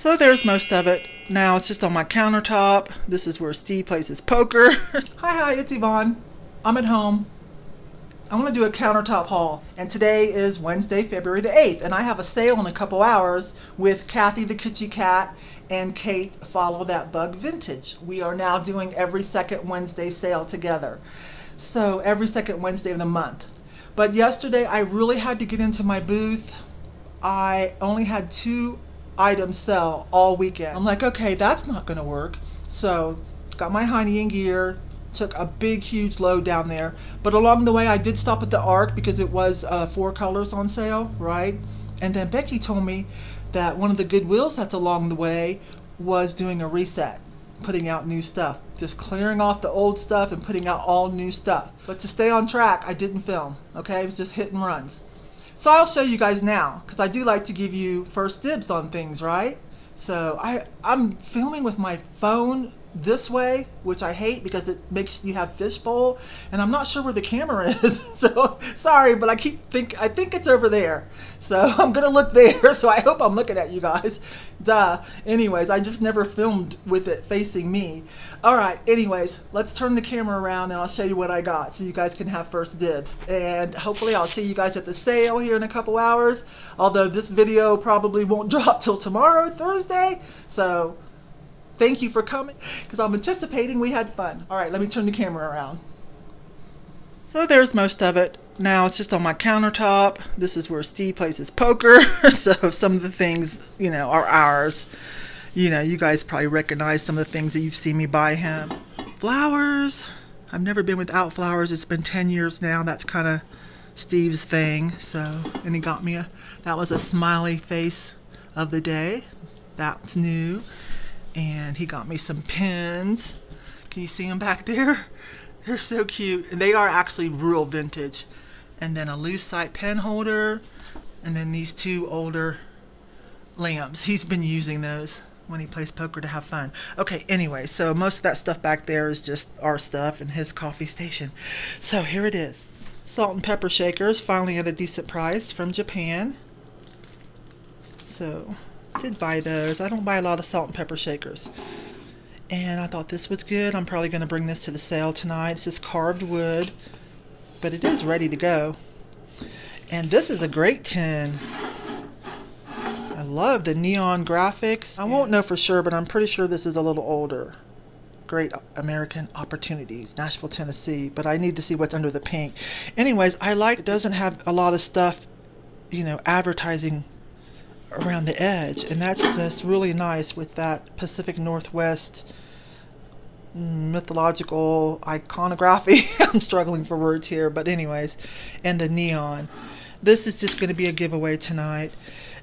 So there's most of it. Now it's just on my countertop. This is where Steve plays his poker. Hi, it's Yvon. I'm at home. I want to do a countertop haul. And today is Wednesday, February the 8th. And I have a sale in a couple hours with Kathy the Kitschy Cat and Kate Follow That Bug Vintage. We are now doing every second Wednesday sale together. So every second Wednesday of the month. But yesterday I really had to get into my booth. I only had 2 items sell all weekend. I'm like, okay, that's not gonna work. So got my honey in gear, took a big huge load down there, but along the way I did stop at the Ark because it was 4 colors on sale, right? And then Becky told me that one of the Goodwills that's along the way was doing a reset, putting out new stuff, just clearing off the old stuff and putting out all new stuff. But to stay on track, I didn't film, okay? It was just hit and runs. So I'll show you guys now, because I do like to give you first dibs on things, right? So I'm filming with my phone this way, which I hate because it makes you have fishbowl, and I'm not sure where the camera is. So sorry, but I think it's over there. So I'm gonna look there. So I hope I'm looking at you guys. Duh. Anyways, I just never filmed with it facing me. All right. Anyways, let's turn the camera around and I'll show you what I got, so you guys can have first dibs. And hopefully I'll see you guys at the sale here in a couple hours. Although this video probably won't drop till tomorrow, Thursday. So thank you for coming, because I'm anticipating we had fun. All right, let me turn the camera around. So there's most of it. Now it's just on my countertop. This is where Steve plays his poker. So some of the things, are ours. You guys probably recognize some of the things that you've seen me buy him. Flowers. I've never been without flowers. It's been 10 years now. That's kind of Steve's thing. So, and he got me that was a smiley face of the day. That's new. And he got me some pins. Can you see them back there? They're so cute. And they are actually real vintage. And then a Lucite pen holder. And then these 2 older lamps. He's been using those when he plays poker to have fun. Okay, anyway, so most of that stuff back there is just our stuff and his coffee station. So here it is. Salt and pepper shakers, finally at a decent price from Japan. So did buy those. I don't buy a lot of salt and pepper shakers. And I thought this was good. I'm probably going to bring this to the sale tonight. It's just carved wood, but it is ready to go. And this is a great tin. I love the neon graphics. I won't know for sure, but I'm pretty sure this is a little older. Great American Opportunities, Nashville, Tennessee. But I need to see what's under the pink. Anyways, I like it doesn't have a lot of stuff, advertising around the edge, and that's just really nice with that Pacific Northwest mythological iconography. I'm struggling for words here, but anyways, and the neon. This is just going to be a giveaway tonight.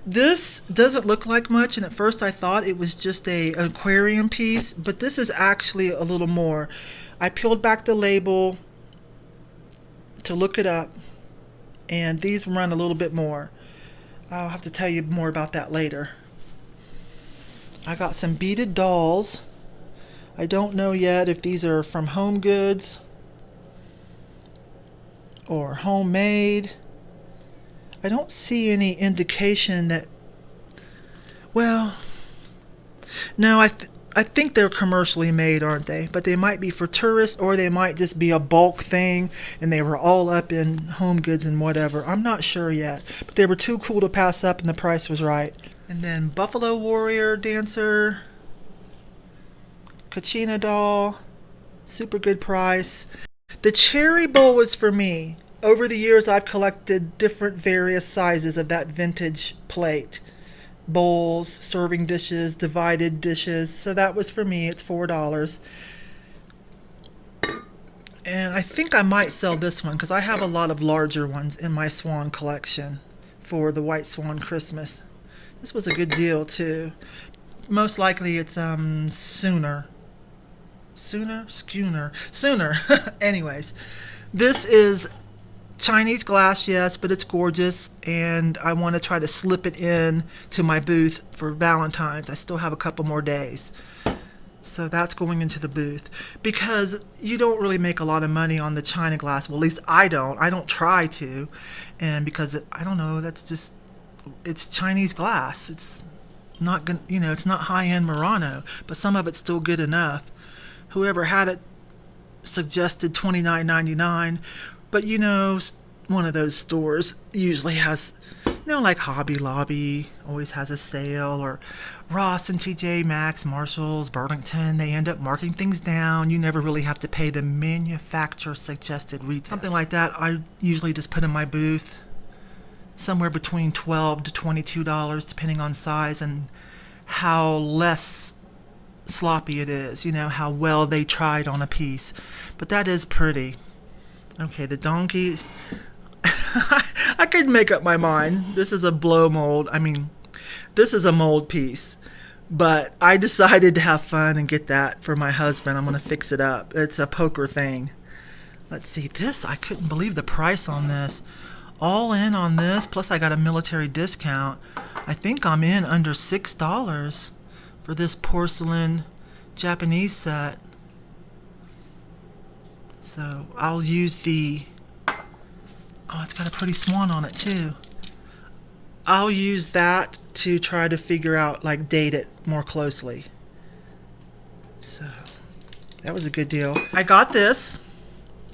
This doesn't look like much, and at first I thought it was just an aquarium piece, but this is actually a little more. I peeled back the label to look it up, and these run a little bit more. I'll have to tell you more about that later. I got some beaded dolls. I don't know yet if these are from Home Goods or homemade. I don't see any indication that, well, no, I think they're commercially made, aren't they? But they might be for tourists, or they might just be a bulk thing and they were all up in Home Goods and whatever. I'm not sure yet, but they were too cool to pass up and the price was right. And then Buffalo Warrior Dancer, Kachina doll, super good price. The cherry bowl was for me. Over the years I've collected different various sizes of that vintage plate. Bowls, serving dishes, divided dishes. So that was for me. It's $4. And I think I might sell this one because I have a lot of larger ones in my swan collection for the White Swan Christmas. This was a good deal too. Most likely it's Sooner. Anyways, this is Chinese glass, yes, but it's gorgeous, and I want to try to slip it in to my booth for Valentine's. I still have a couple more days. So that's going into the booth, because you don't really make a lot of money on the China glass. Well, at least I don't try to, and because I don't know, that's just, it's Chinese glass. It's not gonna, you know, it's not high-end Murano, but some of it's still good enough. Whoever had it suggested $29.99, but you know, one of those stores usually has, you know, like Hobby Lobby always has a sale, or Ross and TJ Maxx, Marshalls, Burlington, they end up marking things down. You never really have to pay the manufacturer suggested retail. Something like that I usually just put in my booth, somewhere between $12 to $22, depending on size and how less sloppy it is, you know, how well they tried on a piece. But that is pretty. Okay, the donkey, I couldn't make up my mind. This is a blow mold. I mean, this is a mold piece, but I decided to have fun and get that for my husband. I'm gonna fix it up. It's a poker thing. Let's see, this, I couldn't believe the price on this. All in on this, plus I got a military discount. I think I'm in under $6 for this porcelain Japanese set. So I'll use the, oh, it's got a pretty swan on it too. I'll use that to try to figure out, like, date it more closely. So that was a good deal. I got this.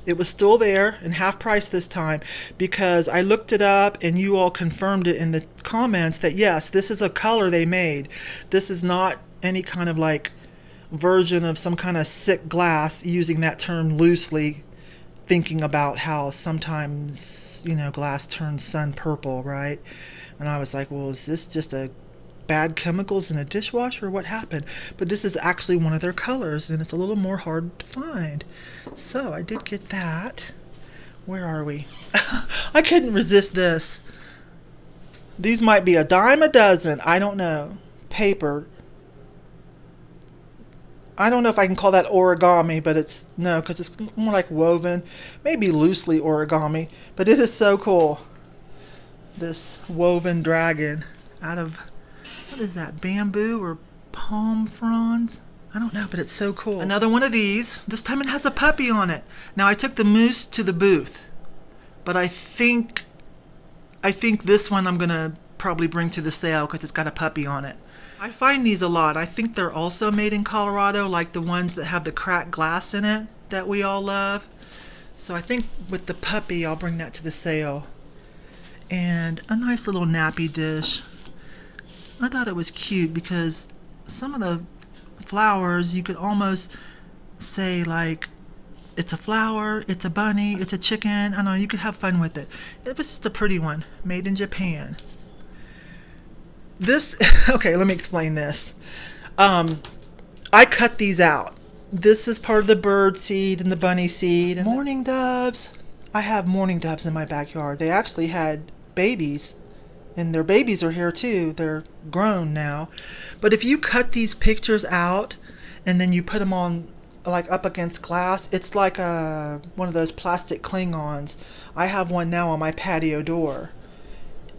It was still there and half price this time because I looked it up and you all confirmed it in the comments that yes, this is a color they made. This is not any kind of like version of some kind of sick glass, using that term loosely, thinking about how sometimes, you know, glass turns sun purple, right? And I was like, well, is this just a bad chemicals in a dishwasher or what happened? But this is actually one of their colors and it's a little more hard to find. So I did get that. Where are we? I couldn't resist this. These might be a dime a dozen, I don't know. Paper. I don't know if I can call that origami, but it's, no, because it's more like woven, maybe loosely origami, but it is so cool. This woven dragon out of, what is that, bamboo or palm fronds? I don't know, but it's so cool. Another one of these. This time it has a puppy on it. Now I took the moose to the booth, but I think this one I'm gonna probably bring to the sale because it's got a puppy on it. I find these a lot. I think they're also made in Colorado, like the ones that have the cracked glass in it that we all love. So I think with the puppy, I'll bring that to the sale. And a nice little nappy dish. I thought it was cute because some of the flowers you could almost say like it's a flower, it's a bunny, it's a chicken. I don't know, you could have fun with it. It was just a pretty one, made in Japan. This, okay, let me explain this. I cut these out. This is part of the bird seed and the bunny seed. And mourning doves. I have mourning doves in my backyard. They actually had babies, and their babies are here too. They're grown now. But if you cut these pictures out and then you put them on like up against glass, it's like one of those plastic Klingons. I have one now on my patio door.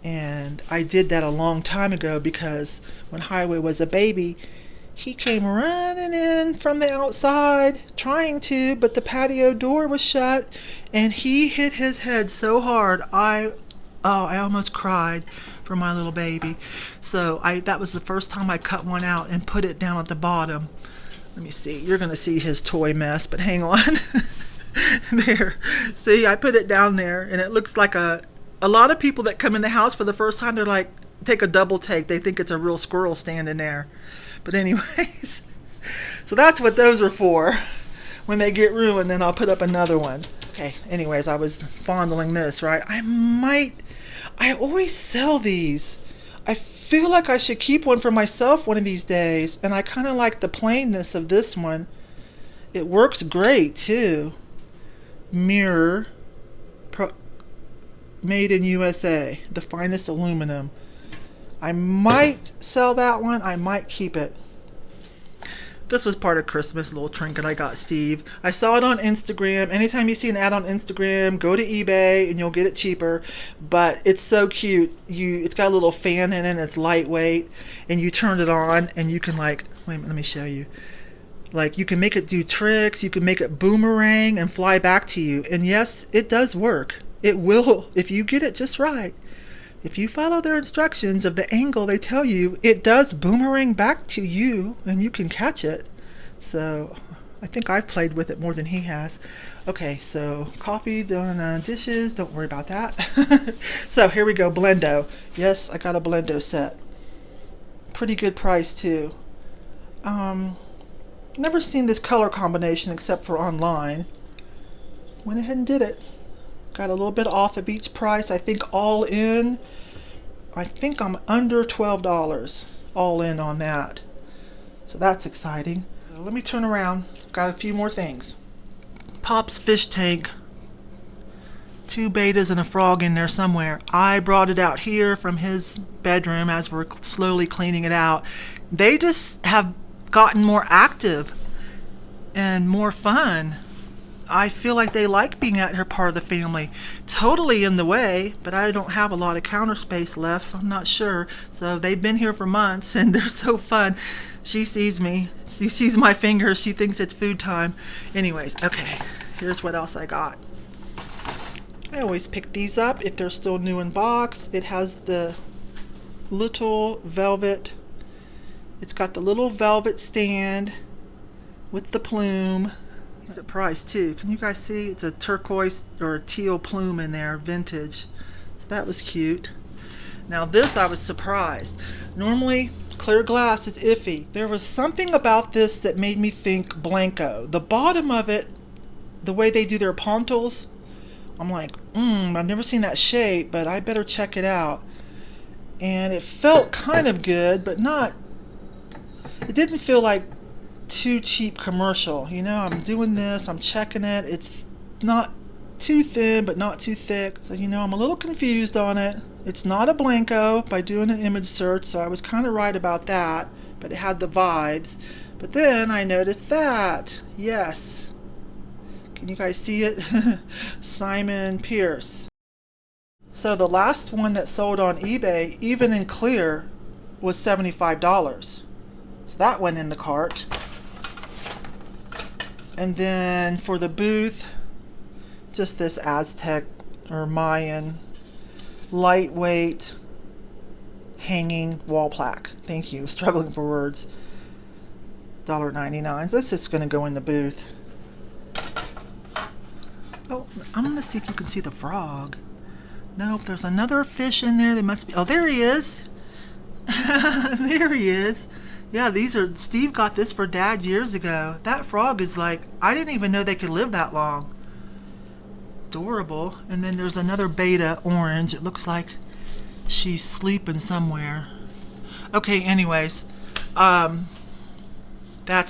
And I did that a long time ago because when Highway was a baby, he came running in from the outside trying to, but the patio door was shut and he hit his head so hard I almost cried for my little baby. So that was the first time I cut one out and put it down at the bottom. Let me see. You're going to see his toy mess, but hang on. There. See, I put it down there and it looks like a lot of people that come in the house for the first time, they're like, take a double take. They think it's a real squirrel standing there. But anyways, so that's what those are for. When they get ruined, then I'll put up another one. Okay, anyways, I was fondling this, right? I always sell these. I feel like I should keep one for myself one of these days. And I kind of like the plainness of this one. It works great too. Mirror. Made in USA, the finest aluminum. I might sell that one. I might keep it. This was part of Christmas, little trinket I got Steve. I saw it on Instagram. Anytime you see an ad on Instagram, go to eBay and you'll get it cheaper. But it's so cute. It's got a little fan in it and it's lightweight. And you turn it on and you can like, wait a minute, let me show you. Like you can make it do tricks. You can make it boomerang and fly back to you. And yes, it does work. It will, if you get it just right. if you follow their instructions of the angle they tell you, it does boomerang back to you and you can catch it. So I think I've played with it more than he has. Okay, so coffee, done, dishes, don't worry about that. So here we go, Blendo. Yes, I got a Blendo set. Pretty good price too. Never seen this color combination except for online. Went ahead and did it. Got a little bit off of each price. I think all in, I think I'm under $12 all in on that. So that's exciting. Let me turn around. Got a few more things. Pop's fish tank. 2 betas and a frog in there somewhere. I brought it out here from his bedroom as we're slowly cleaning it out. They just have gotten more active and more fun. I feel like they like being out here part of the family. Totally in the way, but I don't have a lot of counter space left, so I'm not sure. So they've been here for months and they're so fun. She sees me. She sees my fingers. She thinks it's food time. Anyways, okay, here's what else I got. I always pick these up if they're still new in box. It has the little velvet, it's got the little velvet stand with the plume. Decent price too. Can you guys see? It's a turquoise or a teal plume in there, vintage. So that was cute. Now this, I was surprised. Normally clear glass is iffy. There was something about this that made me think Blanco. The bottom of it, the way they do their pontels, I'm like, I've never seen that shape, but I better check it out. And it felt kind of good, but not, it didn't feel like too cheap commercial. You know, I'm doing this, I'm checking it. It's not too thin, but not too thick. So, you know, I'm a little confused on it. It's not a Blanco by doing an image search, so I was kind of right about that, but it had the vibes. But then I noticed that, yes. Can you guys see it? Simon Pierce. So the last one that sold on eBay, even in clear, was $75. So that went in the cart. And then for the booth, just this Aztec or Mayan lightweight hanging wall plaque. Thank you. Struggling for words. $1.99. So this is going to go in the booth. Oh, I'm going to see if you can see the frog. Nope, there's another fish in there. There must be. Oh, there he is. There he is. Yeah, these are, Steve got this for Dad years ago. That frog is like, I didn't even know they could live that long. Adorable. And then there's another beta orange. It looks like she's sleeping somewhere. Okay, anyways. That's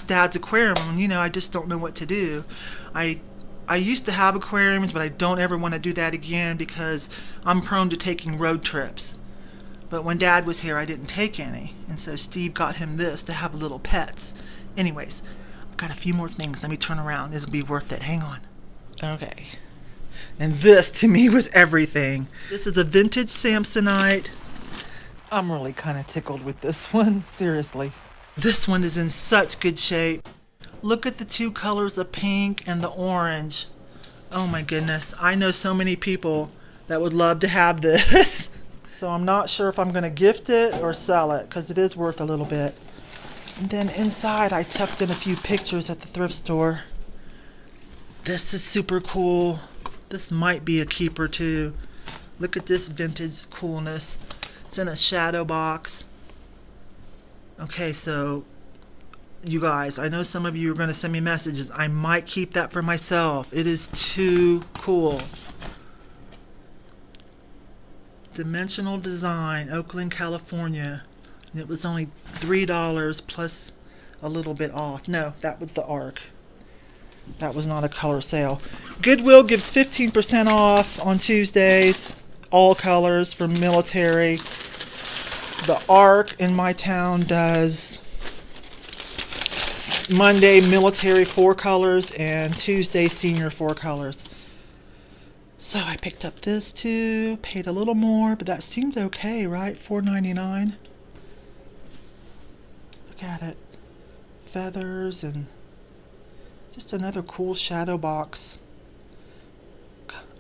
Dad's aquarium. You know, I just don't know what to do. I used to have aquariums, but I don't ever want to do that again because I'm prone to taking road trips. But when Dad was here, I didn't take any. And so Steve got him this to have little pets. Anyways, I've got a few more things. Let me turn around. This will be worth it. Hang on. Okay. And this, to me, was everything. This is a vintage Samsonite. I'm really kind of tickled with this one. Seriously. This one is in such good shape. Look at the 2 colors of pink and the orange. Oh my goodness. I know so many people that would love to have this. So I'm not sure if I'm going to gift it or sell it because it is worth a little bit. And then inside I tucked in a few pictures at the thrift store. This is super cool. This might be a keeper too. Look at this vintage coolness. It's in a shadow box. Okay, so you guys, I know some of you are going to send me messages. I might keep that for myself. It is too cool. Dimensional Design, Oakland, California. And it was only $3 plus a little bit off. No, that was the ARC. That was not a color sale. Goodwill gives 15% off on Tuesdays. All colors for military. The ARC in my town does Monday military 4 colors and Tuesday senior 4 colors. So I picked up this too, paid a little more, but that seemed okay, right? $4.99. Look at it. Feathers and just another cool shadow box.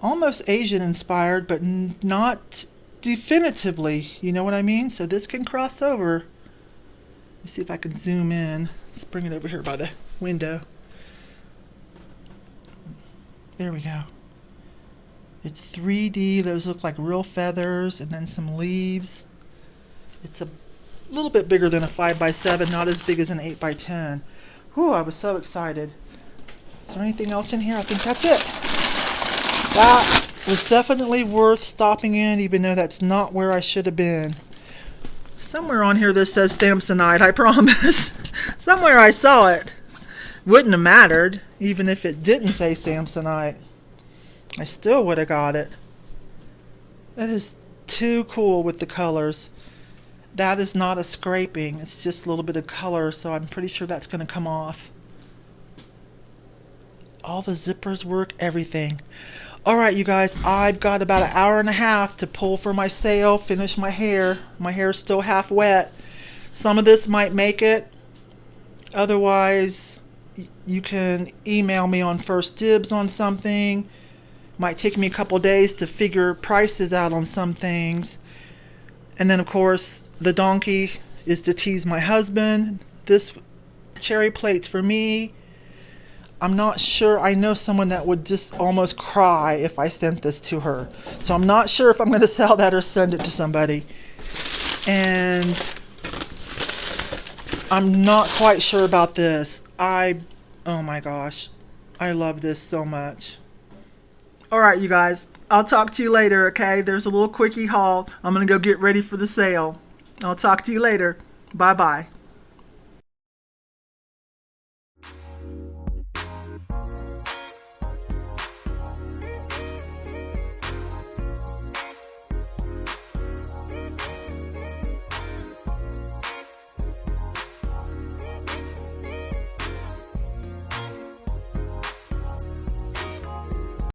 Almost Asian inspired, but not definitively, you know what I mean? So this can cross over. Let's see if I can zoom in. Let's bring it over here by the window. There we go. It's 3D. Those look like real feathers and then some leaves. It's a little bit bigger than a 5x7, not as big as an 8x10. Whew, I was so excited. Is there anything else in here? I think that's it. That was definitely worth stopping in, even though that's not where I should have been. Somewhere on here this says Samsonite, I promise. Somewhere I saw it. Wouldn't have mattered, even if it didn't say Samsonite. I still would have got it. That is too cool with the colors. That is not a scraping. It's just a little bit of color, so I'm pretty sure that's going to come off. All the zippers work, everything. Alright, you guys, I've got about an hour and a half to pull for my sale, finish my hair. My hair is still half wet. Some of this might make it. Otherwise, you can email me on first dibs on something. Might take me a couple days to figure prices out on some things. And then, of course, the donkey is to tease my husband. This cherry plate's for me. I'm not sure. I know someone that would just almost cry if I sent this to her. So I'm not sure if I'm going to sell that or send it to somebody. And I'm not quite sure about this. Oh my gosh. I love this so much. Alright, you guys. I'll talk to you later, okay? There's a little quickie haul. I'm going to go get ready for the sale. I'll talk to you later. Bye-bye.